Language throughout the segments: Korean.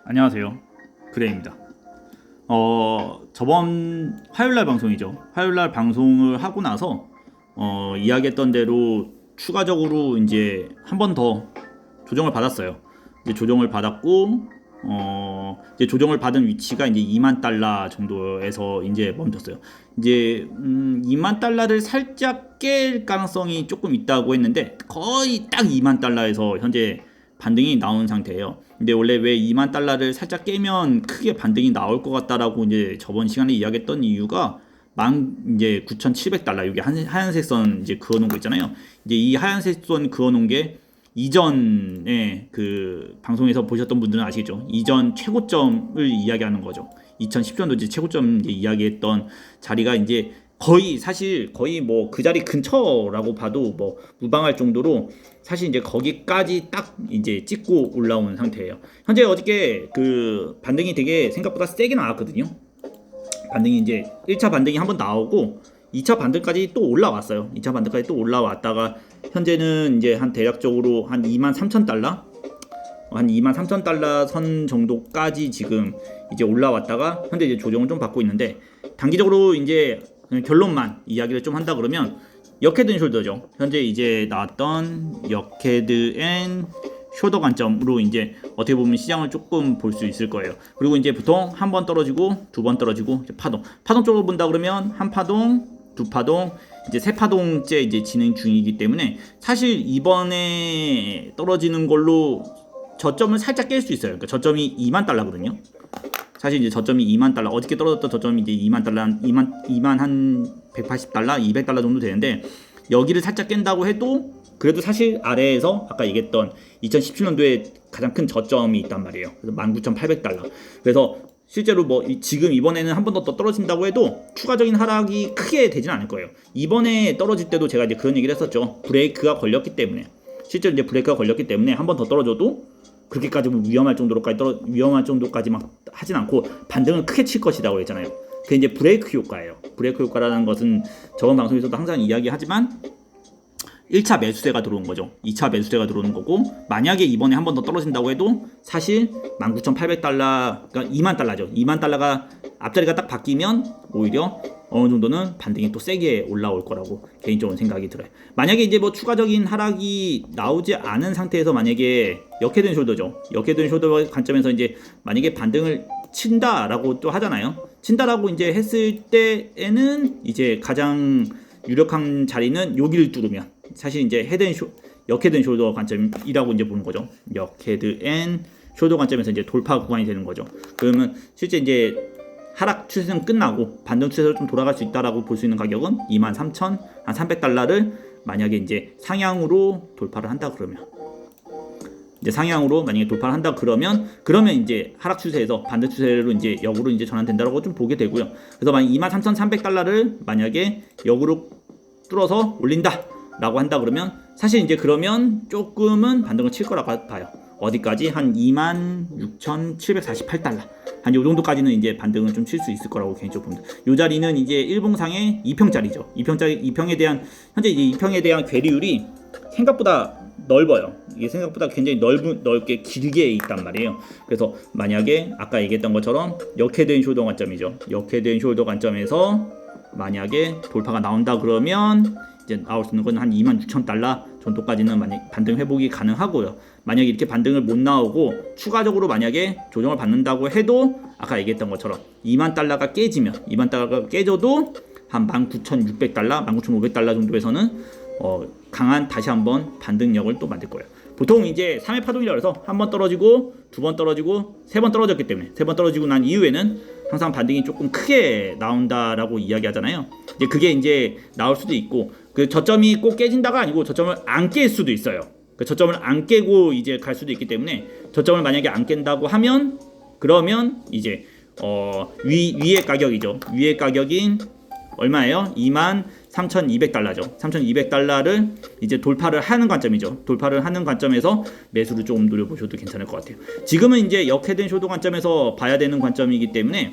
안녕하세요. 그레이입니다. 저번 화요일날 방송이죠. 화요일날 방송을 하고 나서 이야기했던 대로 추가적으로 이제 한 번 더 조정을 받았어요. 이제 조정을 받았고 이제 조정을 받은 위치가 이제 2만 달러 정도에서 이제 멈췄어요. 이제 2만 달러를 살짝 깰 가능성이 조금 있다고 했는데 거의 딱 2만 달러에서 현재 반등이 나온 상태예요. 근데 원래 왜 2만 달러를 살짝 깨면 크게 반등이 나올 것 같다라고 이제 저번 시간에 이야기했던 이유가 이제 9,700달러 여기 하얀색 선 이제 그어놓은 거 있잖아요. 이제 이 하얀색 선 그어놓은 게 이전에 그 방송에서 보셨던 분들은 아시겠죠. 이전 최고점을 이야기하는 거죠. 2010년도 이제 최고점 이제 이야기했던 자리가 이제 사실 거의 뭐 그 자리 근처라고 봐도 뭐 무방할 정도로 사실 이제 거기까지 딱 이제 찍고 올라온 상태예요. 현재 어저께 그 반등이 되게 생각보다 세게 나왔거든요. 반등이 이제 1차 반등이 한번 나오고 2차 반등까지 또 올라왔어요. 2차 반등까지 또 올라왔다가 현재는 이제 한 대략적으로 한 23,000달러 한 23,000달러 선 정도까지 지금 이제 올라왔다가 현재 이제 조정을 좀 받고 있는데, 단기적으로 이제 그냥 결론만 이야기를 좀 한다 그러면 역헤드 앤 숄더죠. 현재 이제 나왔던 역헤드 앤 숄더 관점으로 이제 어떻게 보면 시장을 조금 볼 수 있을 거예요. 그리고 이제 보통 한 번 떨어지고 두 번 떨어지고 파동 쪽으로 본다 그러면 한 파동, 두 파동, 이제 세 파동째 이제 진행 중이기 때문에 사실 이번에 떨어지는 걸로 저점을 살짝 깰 수 있어요. 그러니까 저점이 2만 달러거든요. 사실 이제 저점이 2만 달러, 어저께 떨어졌던 저점이 이제 2만 달러, 2만 한 180달러, 200달러 정도 되는데, 여기를 살짝 깬다고 해도 그래도 사실 아래에서 아까 얘기했던 2017년도에 가장 큰 저점이 있단 말이에요. 그래서 19,800달러. 그래서 실제로 뭐 지금 이번에는 한 번 더 떨어진다고 해도 추가적인 하락이 크게 되진 않을 거예요. 이번에 떨어질 때도 제가 이제 그런 얘기를 했었죠. 브레이크가 걸렸기 때문에. 실제로 이제 브레이크가 걸렸기 때문에 한 번 더 떨어져도 그렇게까지 뭐 위험할 정도까지 막 하진 않고 반등을 크게 칠 것이라고 했잖아요. 그게 이제 브레이크 효과예요. 브레이크 효과라는 것은 저번 방송에서도 항상 이야기하지만 1차 매수세가 들어온 거죠. 2차 매수세가 들어오는 거고, 만약에 이번에 한 번 더 떨어진다고 해도 사실 19,800달러, 그러니까 2만 달러죠. 2만 달러가 앞자리가 딱 바뀌면 오히려 어느 정도는 반등이 또 세게 올라올 거라고 개인적으로 생각이 들어요. 만약에 이제 뭐 추가적인 하락이 나오지 않은 상태에서 만약에 역헤드 앤 숄더죠. 역헤드 앤 숄더 관점에서 이제 만약에 반등을 친다라고 또 하잖아요. 친다라고 이제 했을 때에는 이제 가장 유력한 자리는 여기를 뚫으면 사실 이제 역헤드 앤 숄더 관점이라고 이제 보는 거죠. 역헤드 앤 숄더 관점에서 이제 돌파 구간이 되는 거죠. 그러면 실제 이제 하락 추세는 끝나고 반등 추세로 좀 돌아갈 수 있다라고 볼 수 있는 가격은 23,300달러를 만약에 이제 상향으로 돌파를 한다 그러면, 이제 상향으로 만약에 돌파를 한다 그러면 이제 하락 추세에서 반등 추세로 이제 역으로 이제 전환된다라고 좀 보게 되고요. 그래서 만약 23,300달러를 만약에 역으로 뚫어서 올린다라고 한다 그러면 사실 이제 그러면 조금은 반등을 칠 거라고 봐요. 어디까지? 한 26,748달러. 한 요 정도까지는 이제 반등을 좀 칠 수 있을 거라고 개인적으로 봅니다. 요 자리는 이제 일봉상의 2평짜리죠. 2평에 대한, 현재 이제 2평에 대한 괴리율이 생각보다 넓어요. 이게 생각보다 굉장히 넓게 길게 있단 말이에요. 그래서 만약에 아까 얘기했던 것처럼 역헤드 앤 숄더 관점이죠. 역헤드 앤 숄더 관점에서 만약에 돌파가 나온다 그러면 이제 나올 수 있는 건 한 26,000달러 정도까지는 만약 반등 회복이 가능하고요. 만약에 이렇게 반등을 못 나오고 추가적으로 만약에 조정을 받는다고 해도 아까 얘기했던 것처럼 2만 달러가 깨져도 한 19,600달러, 19,500달러 정도에서는 강한 다시 한번 반등력을 또 만들 거예요. 보통 이제 3회 파동이라고 해서 한 번 떨어지고 두 번 떨어지고 세 번 떨어졌기 때문에, 세 번 떨어지고 난 이후에는 항상 반등이 조금 크게 나온다라고 이야기하잖아요. 이제 그게 이제 나올 수도 있고, 그 저점이 꼭 깨진다가 아니고 저점을 안 깰 수도 있어요. 그 저점을 안 깨고 이제 갈 수도 있기 때문에, 저점을 만약에 안 깬다고 하면 그러면 이제 위의 가격이죠. 위의 가격인 얼마예요? 23,200달러죠. 3,200달러를 이제 돌파를 하는 관점이죠. 돌파를 하는 관점에서 매수를 조금 노려보셔도 괜찮을 것 같아요. 지금은 이제 역헤드 앤 숄더 관점에서 봐야 되는 관점이기 때문에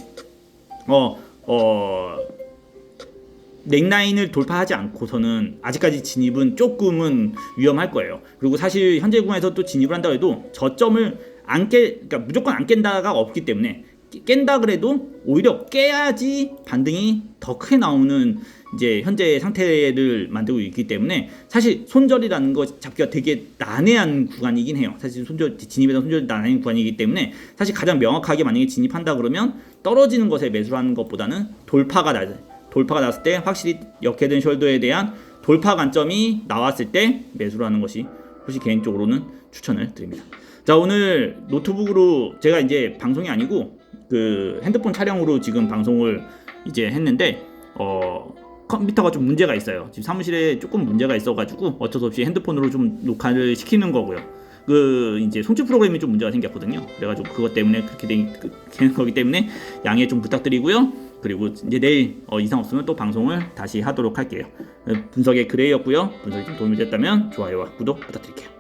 넥라인을 돌파하지 않고서는 아직까지 진입은 조금은 위험할 거예요. 그리고 사실 현재 구간에서 또 진입을 한다고 해도 저점을 그러니까 무조건 안 깬다가 없기 때문에 깬다 그래도 오히려 깨야지 반등이 더 크게 나오는 이제 현재 상태를 만들고 있기 때문에 사실 손절이라는 거 잡기가 되게 난해한 구간이긴 해요. 사실 진입에서 손절이 난해한 구간이기 때문에 사실 가장 명확하게 만약에 진입한다 그러면 떨어지는 것에 매수를 하는 것보다는 돌파가 났을 때 확실히 역헤드 숄더에 대한 돌파 관점이 나왔을 때 매수를 하는 것이 혹시 개인적으로는 추천을 드립니다. 자, 오늘 노트북으로 제가 이제 방송이 아니고 그 핸드폰 촬영으로 지금 방송을 이제 했는데 컴퓨터가 좀 문제가 있어요. 지금 사무실에 조금 문제가 있어가지고 어쩔 수 없이 핸드폰으로 좀 녹화를 시키는 거고요. 그 이제 송출 프로그램이 좀 문제가 생겼거든요. 그래가지고 그것 때문에 그렇게 되는 거기 때문에 양해 좀 부탁드리고요. 그리고 이제 내일 이상 없으면 또 방송을 다시 하도록 할게요. 분석의 그레이였고요. 분석이 좀 도움이 됐다면 좋아요와 구독 부탁드릴게요.